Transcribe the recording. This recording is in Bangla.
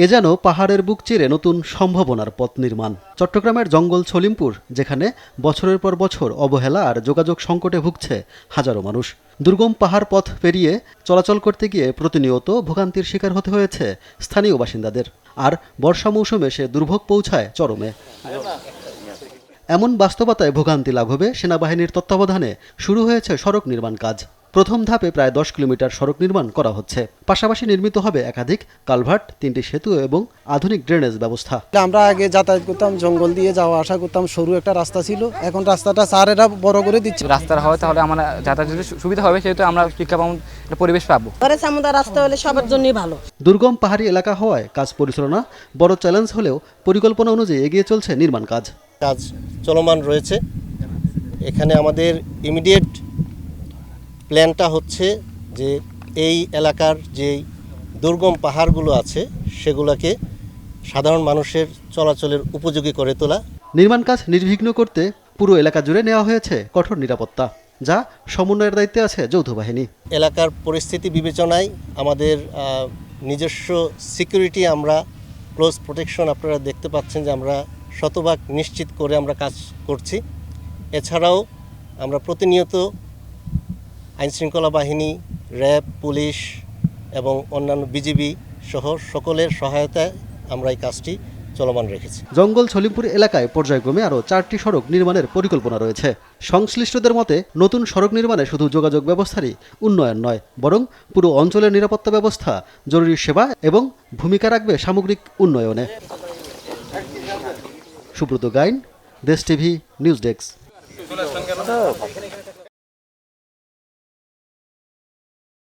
এ যেন পাহাড়ের বুক চিরে নতুন সম্ভাবনার পথ নির্মাণ। চট্টগ্রামের জঙ্গল ছলিমপুর, যেখানে বছরের পর বছর অবহেলা আর যোগাযোগ সংকটে ভুগছে হাজারো মানুষ। দুর্গম পাহাড় পথ পেরিয়ে চলাচল করতে গিয়ে প্রতিনিয়ত ভোগান্তির শিকার হতে হয়েছে স্থানীয় বাসিন্দাদের। আর বর্ষা মৌসুমে সে দুর্ভোগ পৌঁছায় চরমে। এমন বাস্তবতায় ভোগান্তি লাঘবে সেনাবাহিনীর তত্ত্বাবধানে শুরু হয়েছে সড়ক নির্মাণ কাজ। প্রথম ধাপে প্রায় 10 কিলোমিটার সড়ক নির্মাণ করা হচ্ছে। পাশাপাশি নির্মিত হবে একাধিক কালভার্ট, 3টি সেতু এবং আধুনিক ড্রেনেজ ব্যবস্থা। আমরা আগে যাতায়াত করতাম, জঙ্গল দিয়ে যাওয়া আসা করতাম, সরু একটা রাস্তা ছিল, এখন রাস্তাটা স্যারেরা বড় করে দিচ্ছে। রাস্তার হয় তাহলে আমরা যাতায়াত যদি সুবিধা হবে, সেহেতু আমরা শিক্ষা পাবো, পরিবেশ পাবো। রাস্তা হলে সবার জন্যই ভালো। দুর্গম পাহাড়ি এলাকা হওয়ায় কাজ পরিচালনা বড় চ্যালেঞ্জ হলেও পরিকল্পনা অনুযায়ী এগিয়ে চলছে নির্মাণ কাজ। কাজ চলমান রয়েছে। এখানে আমাদের ইমিডিয়েট প্ল্যানটা হচ্ছে যে এই এলাকার যে দুর্গম পাহাড়গুলো আছে সেগুলোকে সাধারণ মানুষের চলাচলের উপযোগী করে তোলা। নির্মাণ কাজ নির্বিঘ্ন করতে পুরো এলাকা জুড়ে নেওয়া হয়েছে কঠোর নিরাপত্তা, যা সমন্বয়ের দায়িত্বে আছে যৌথ বাহিনী। এলাকার পরিস্থিতি বিবেচনায় আমাদের নিজস্ব সিকিউরিটি, আমরা ক্লোজ প্রোটেকশন আপনারা দেখতে পাচ্ছেন যে আমরা শতভাগ নিশ্চিত করে আমরা কাজ করছি। এছাড়াও আমরা প্রতিনিয়ত আইনশৃঙ্খলা বাহিনী, র্যাব, পুলিশ এবং অন্যান্য বিজিবি সহ সকলের সহায়তায় আমরা এই কাজটি চলমান রেখেছি। জঙ্গল ছলিমপুর এলাকায় পর্যায়ক্রমে আরও 4টি সড়ক নির্মাণের পরিকল্পনা রয়েছে। সংশ্লিষ্টদের মতে নতুন সড়ক নির্মাণে শুধু যোগাযোগ ব্যবস্থারই উন্নয়ন নয়, বরং পুরো অঞ্চলের নিরাপত্তা ব্যবস্থা, জরুরি সেবা এবং ভূমিকা রাখবে সামগ্রিক উন্নয়নে। সুব্রত গাইন, দেশ টিভি নিউজ ডেস্ক।